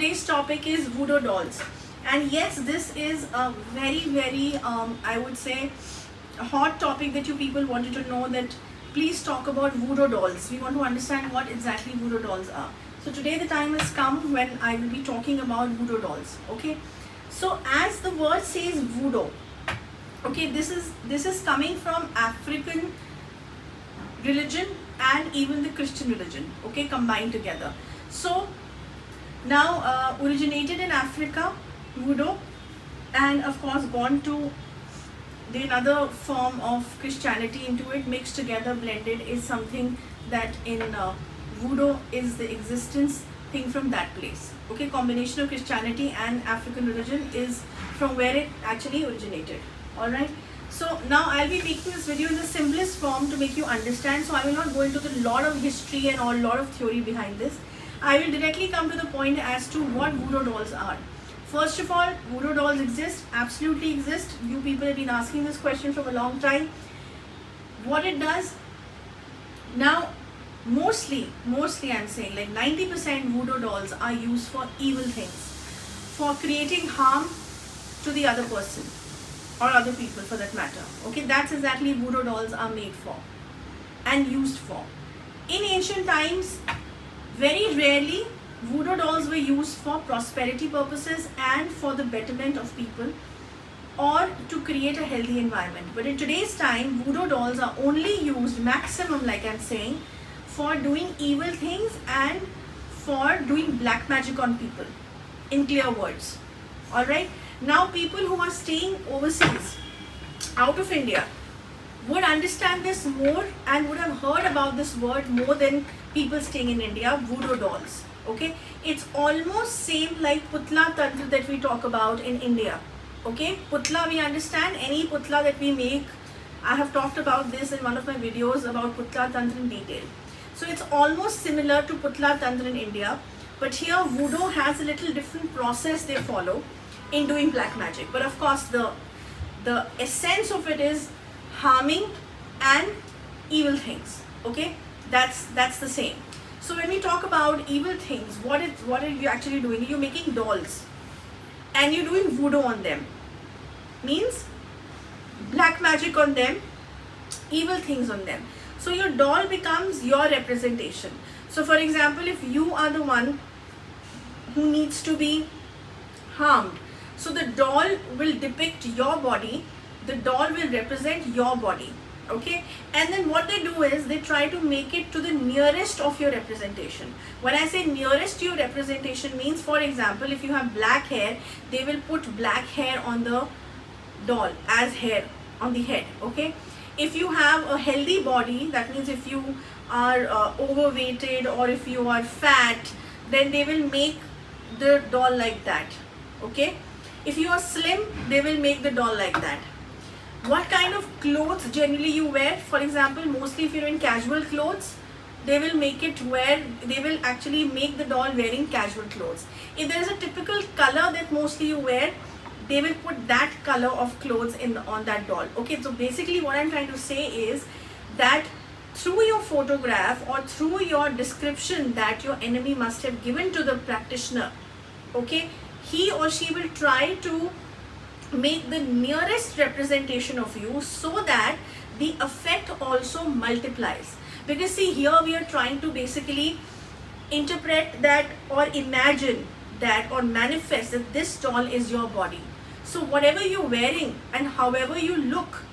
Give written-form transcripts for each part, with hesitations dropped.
today's topic is voodoo dolls. And yes, this is a very, I would say, a hot topic that you people wanted to know, that please talk about voodoo dolls. We want to understand what exactly voodoo dolls are. So today the time has come when I will be talking about voodoo dolls. Okay. So as the word says voodoo, okay, this is coming from African religion and even the Christian religion, okay, combined together. So now originated in Africa, voodoo, and of course gone to the another form of Christianity into it, mixed together, blended, is something that in voodoo is the existence thing from that place. Okay, combination of Christianity and African religion is from where it actually originated. Alright, so now I'll be making this video in the simplest form to make you understand. So I will not go into the lot of history and a lot of theory behind this. I will directly come to the point as to what voodoo dolls are. First of all, voodoo dolls exist, absolutely exist. You people have been asking this question for a long time. What it does, now mostly I'm saying like 90% voodoo dolls are used for evil things, for creating harm to the other person or other people for that matter. Okay, that's exactly voodoo dolls are made for and used for. In ancient times, very rarely voodoo dolls were used for prosperity purposes and for the betterment of people or to create a healthy environment. But in today's time, voodoo dolls are only used, maximum like I'm saying, for doing evil things and for doing black magic on people, in clear words. Alright, now people who are staying overseas, out of India, would understand this more and would have heard about this word more than people staying in India, voodoo dolls. Okay, it's almost same like putla tantra that we talk about in India. Okay, putla, we understand any putla that we make. I have talked about this in one of my videos about putla tantra in detail. So it's almost similar to putla tantra in India, but here voodoo has a little different process they follow in doing black magic. But of course the essence of it is harming and evil things. Okay, that's the same. So when we talk about evil things, what are you actually doing? You're making dolls and you're doing voodoo on them, means black magic on them, evil things on them. So your doll becomes your representation. So for example, if you are the one who needs to be harmed, so the doll will depict your body, the doll will represent your body. Okay, and then what they do is they try to make it to the nearest of your representation. When I say nearest to your representation, means for example, if you have black hair, they will put black hair on the doll as hair on the head. Okay, if you have a healthy body, that means if you are overweighted or if you are fat, then they will make the doll like that. Okay, if you are slim, they will make the doll like that. What kind of clothes generally you wear? For example, mostly if you're in casual clothes, they will make it where they will actually make the doll wearing casual clothes. If there is a typical color that mostly you wear, they will put that color of clothes on that doll. Okay, so basically what I'm trying to say is that through your photograph or through your description that your enemy must have given to the practitioner, okay, he or she will try to make the nearest representation of you so that the effect also multiplies. Because see, here we are trying to basically interpret that or imagine that or manifest that this doll is your body. So whatever you're wearing and however you look,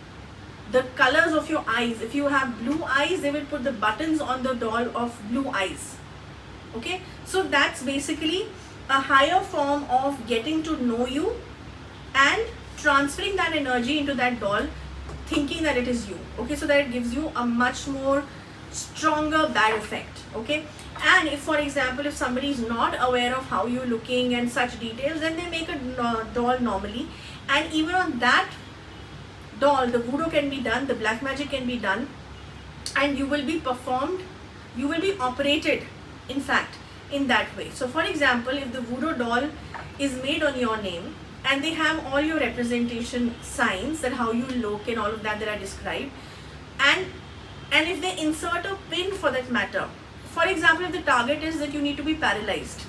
the colors of your eyes, if you have blue eyes, they will put the buttons on the doll of blue eyes. Okay, so that's basically a higher form of getting to know you and transferring that energy into that doll, thinking that it is you. Okay, so that it gives you a much more stronger bad effect. Okay, and if for example, if somebody is not aware of how you're looking and such details, then they make a doll normally, and even on that doll the voodoo can be done, the black magic can be done, and you will be performed, you will be operated in fact in that way. So for example, if the voodoo doll is made on your name and they have all your representation signs, that how you look and all of that I described, and if they insert a pin for that matter, for example, if the target is that you need to be paralyzed,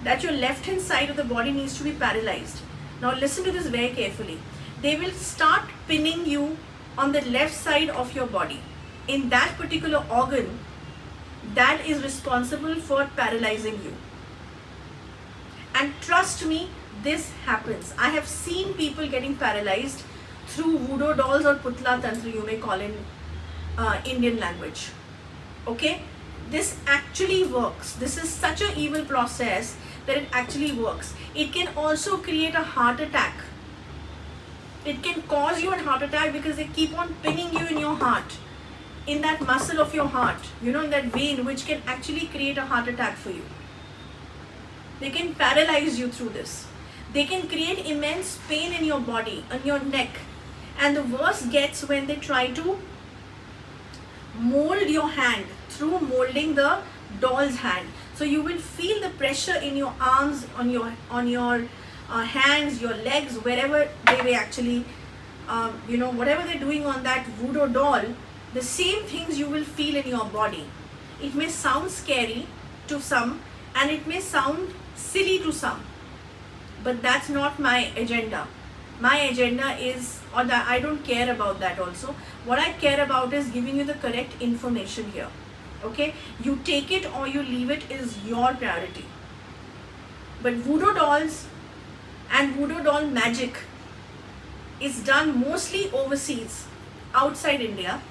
that your left hand side of the body needs to be paralyzed. Now listen to this very carefully. They will start pinning you on the left side of your body, in that particular organ that is responsible for paralyzing you. And trust me, this happens. I have seen people getting paralyzed through voodoo dolls or putla tantra, you may call in Indian language. Okay, this actually works. This is such an evil process that it actually works. It can also create a heart attack. It can cause you a heart attack because they keep on pinning you in your heart, in that muscle of your heart, in that vein, which can actually create a heart attack for you. They can paralyze you through this. They can create immense pain in your body, on your neck. And the worst gets when they try to mold your hand through molding the doll's hand. So you will feel the pressure in your arms, on your hands, your legs, wherever they may actually, whatever they're doing on that voodoo doll, the same things you will feel in your body. It may sound scary to some and it may sound silly to some, but that's not my agenda. My agenda is, I don't care about that also. What I care about is giving you the correct information here. Okay, you take it or you leave it is your priority. But voodoo dolls and voodoo doll magic is done mostly overseas, outside India.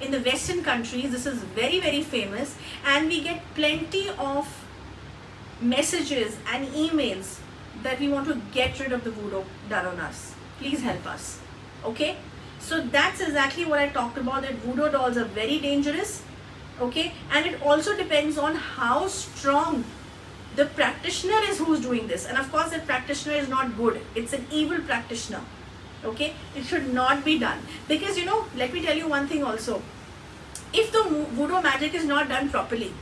In the Western countries, this is very, very famous, and we get plenty of messages and emails that we want to get rid of the voodoo done on us. Please help us. Okay, so that's exactly what I talked about, that voodoo dolls are very dangerous. Okay, and it also depends on how strong the practitioner is who's doing this. And of course, the practitioner is not good. It's an evil practitioner. Okay, it should not be done, because let me tell you one thing also. If the voodoo magic is not done properly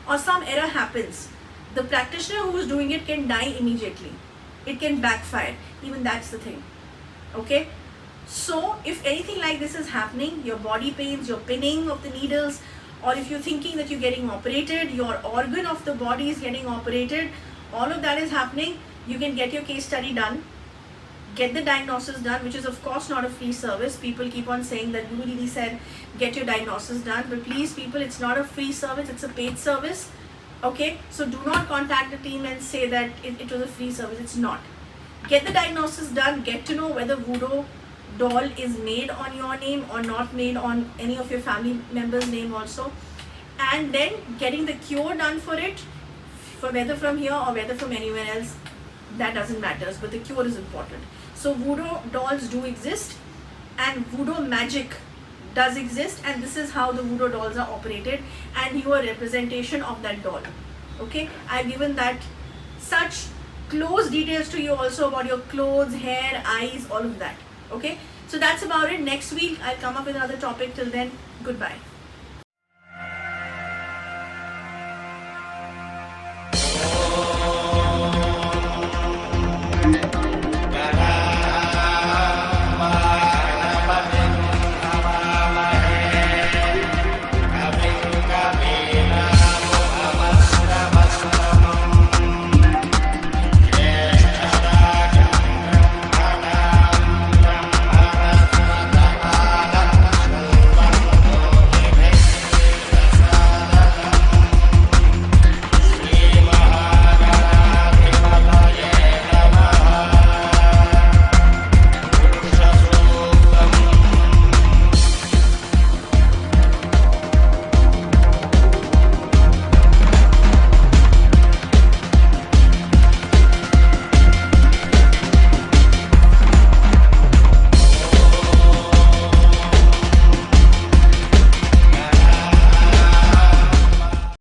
or some error happens, the practitioner who is doing it can die immediately. It can backfire. Even that's the thing. Okay, so if anything like this is happening, your body pains, your pinning of the needles, or if you're thinking that you're getting operated, your organ of the body is getting operated, all of that is happening, you can get your case study done, get the diagnosis done, which is of course not a free service. People keep on saying that Guru Didi said get your diagnosis done, but please people, it's not a free service, it's a paid service. Okay, so do not contact the team and say that it was a free service. It's not. Get the diagnosis done, get to know whether voodoo doll is made on your name or not made on any of your family members' name also, and then getting the cure done for it, for whether from here or whether from anywhere else, that doesn't matter, but the cure is important. So voodoo dolls do exist, and voodoo magic does exist, and this is how the voodoo dolls are operated, and you are representation of that doll. Okay, I've given that such close details to you also about your clothes, hair, eyes, all of that. Okay, so that's about it. Next week I'll come up with another topic. Till then, goodbye.